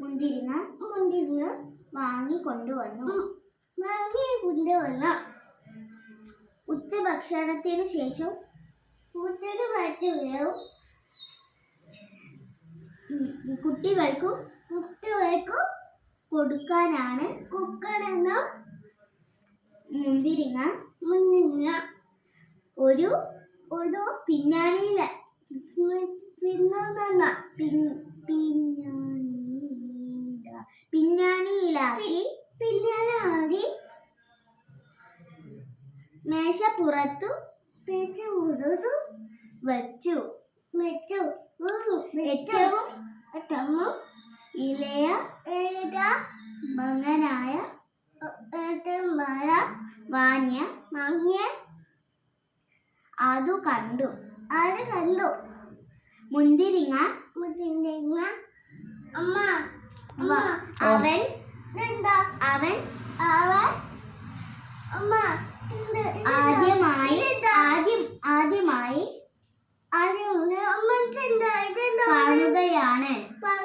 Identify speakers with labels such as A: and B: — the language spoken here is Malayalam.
A: മുന്തിരിങ്ങ വാങ്ങിക്കൊണ്ടുവന്നു. ഉച്ചഭക്ഷണത്തിനു ശേഷം കുട്ടികൾക്കും കൊടുക്കാനാണ് മുന്തിരിങ്ങ ഒരു പിന്നാണിയിലാക്കി മേശപ്പുറത്തു വച്ചു. ഏറ്റവും ഇളയ മകനായ വാഞ്ഞ അത് കണ്ടു. മുന്തിരിങ്ങ അവൻ